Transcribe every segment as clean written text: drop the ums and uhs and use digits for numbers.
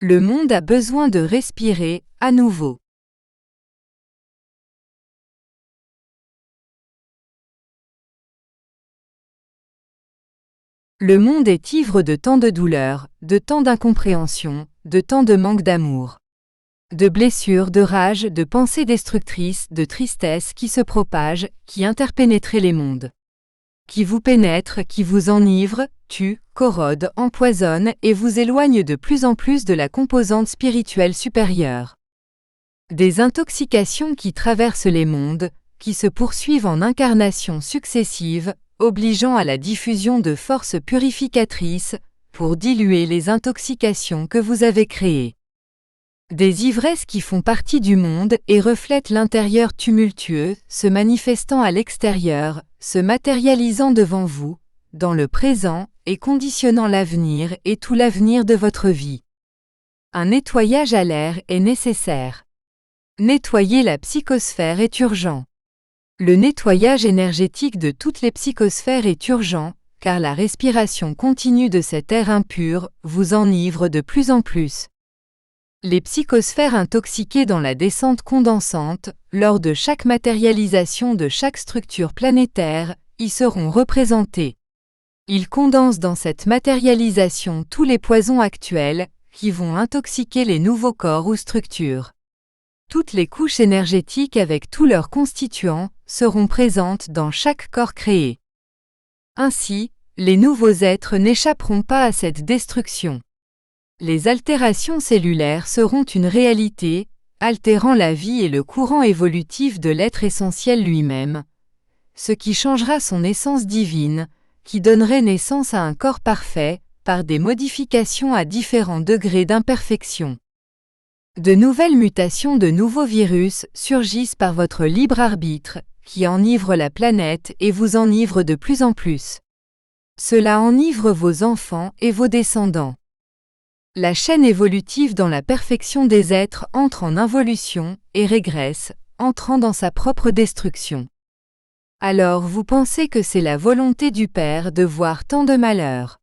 Le monde a besoin de respirer, à nouveau. Le monde est ivre de tant de douleurs, de tant d'incompréhension, de tant de manque d'amour. De blessures, de rage, de pensées destructrices, de tristesse qui se propagent, qui interpénétrent les mondes. Qui vous pénètrent, qui vous enivrent, tuent, corrodent, empoisonnent et vous éloignent de plus en plus de la composante spirituelle supérieure. Des intoxications qui traversent les mondes, qui se poursuivent en incarnations successives, obligeant à la diffusion de forces purificatrices, pour diluer les intoxications que vous avez créées. Des ivresses qui font partie du monde et reflètent l'intérieur tumultueux, se manifestant à l'extérieur, se matérialisant devant vous, dans le présent, et conditionnant l'avenir et tout l'avenir de votre vie. Un nettoyage à l'air est nécessaire. Nettoyer la psychosphère est urgent. Le nettoyage énergétique de toutes les psychosphères est urgent, car la respiration continue de cet air impur vous enivre de plus en plus. Les psychosphères intoxiquées dans la descente condensante, lors de chaque matérialisation de chaque structure planétaire, y seront représentées. Ils condensent dans cette matérialisation tous les poisons actuels, qui vont intoxiquer les nouveaux corps ou structures. Toutes les couches énergétiques avec tous leurs constituants seront présentes dans chaque corps créé. Ainsi, les nouveaux êtres n'échapperont pas à cette destruction. Les altérations cellulaires seront une réalité, altérant la vie et le courant évolutif de l'être essentiel lui-même, ce qui changera son essence divine, qui donnerait naissance à un corps parfait, par des modifications à différents degrés d'imperfection. De nouvelles mutations de nouveaux virus surgissent par votre libre arbitre, qui enivre la planète et vous enivre de plus en plus. Cela enivre vos enfants et vos descendants. La chaîne évolutive dans la perfection des êtres entre en involution et régresse, entrant dans sa propre destruction. Alors vous pensez que c'est la volonté du Père de voir tant de malheurs.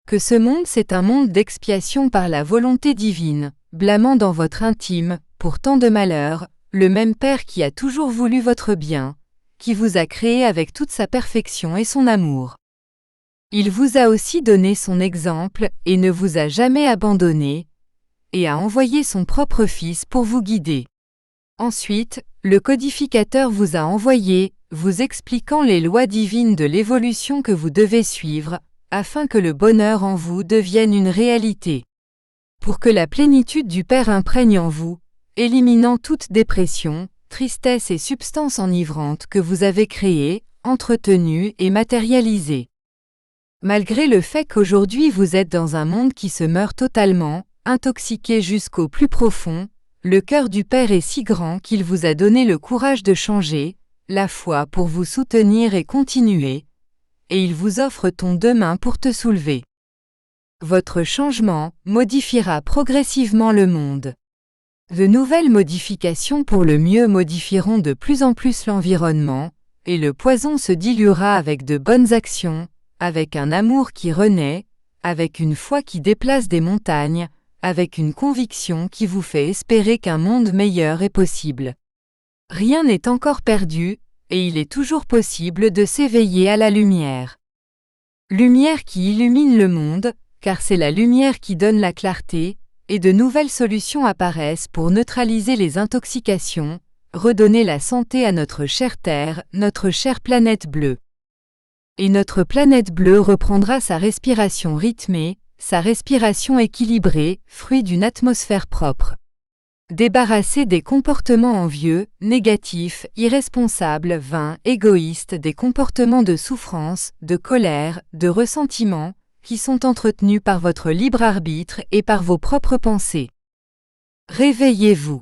Que ce monde c'est un monde d'expiation par la volonté divine, blâmant dans votre intime, pour tant de malheurs, le même Père qui a toujours voulu votre bien, qui vous a créé avec toute sa perfection et son amour. Il vous a aussi donné son exemple et ne vous a jamais abandonné, et a envoyé son propre Fils pour vous guider. Ensuite, le codificateur vous a envoyé, vous expliquant les lois divines de l'évolution que vous devez suivre, afin que le bonheur en vous devienne une réalité. Pour que la plénitude du Père imprègne en vous, éliminant toute dépression, tristesse et substance enivrante que vous avez créée, entretenue et matérialisée. Malgré le fait qu'aujourd'hui vous êtes dans un monde qui se meurt totalement, intoxiqué jusqu'au plus profond, le cœur du Père est si grand qu'il vous a donné le courage de changer, la foi pour vous soutenir et continuer, et il vous offre ton deux mains pour te soulever. Votre changement modifiera progressivement le monde. De nouvelles modifications pour le mieux modifieront de plus en plus l'environnement, et le poison se diluera avec de bonnes actions, avec un amour qui renaît, avec une foi qui déplace des montagnes, avec une conviction qui vous fait espérer qu'un monde meilleur est possible. Rien n'est encore perdu, et il est toujours possible de s'éveiller à la lumière. Lumière qui illumine le monde, car c'est la lumière qui donne la clarté, et de nouvelles solutions apparaissent pour neutraliser les intoxications, redonner la santé à notre chère Terre, notre chère planète bleue. Et notre planète bleue reprendra sa respiration rythmée, sa respiration équilibrée, fruit d'une atmosphère propre. Débarrassée des comportements envieux, négatifs, irresponsables, vains, égoïstes, des comportements de souffrance, de colère, de ressentiment, qui sont entretenus par votre libre arbitre et par vos propres pensées. Réveillez-vous.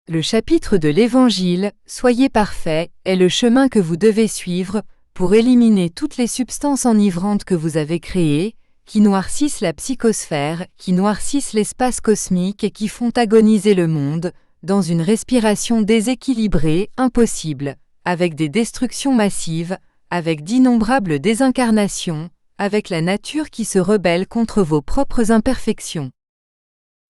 Le chapitre de l'Évangile « Soyez parfaits » est le chemin que vous devez suivre pour éliminer toutes les substances enivrantes que vous avez créées, qui noircissent la psychosphère, qui noircissent l'espace cosmique et qui font agoniser le monde, dans une respiration déséquilibrée, impossible, avec des destructions massives, avec d'innombrables désincarnations, avec la nature qui se rebelle contre vos propres imperfections.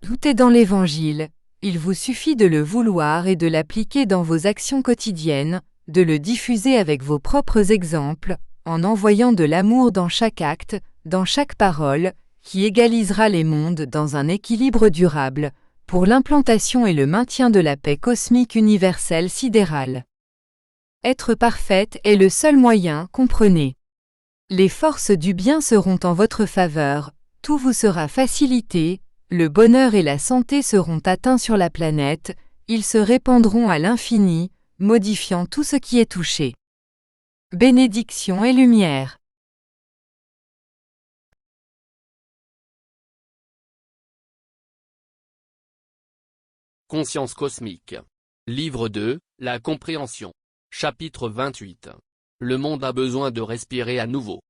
Tout est dans l'Évangile, il vous suffit de le vouloir et de l'appliquer dans vos actions quotidiennes, de le diffuser avec vos propres exemples, en envoyant de l'amour dans chaque acte, dans chaque parole, qui égalisera les mondes dans un équilibre durable, pour l'implantation et le maintien de la paix cosmique universelle sidérale. Être parfaite est le seul moyen, comprenez. Les forces du bien seront en votre faveur, tout vous sera facilité, le bonheur et la santé seront atteints sur la planète, ils se répandront à l'infini, modifiant tout ce qui est touché. Bénédiction et lumière. Conscience cosmique. Livre 2, La compréhension. Chapitre 28. Le monde a besoin de respirer à nouveau.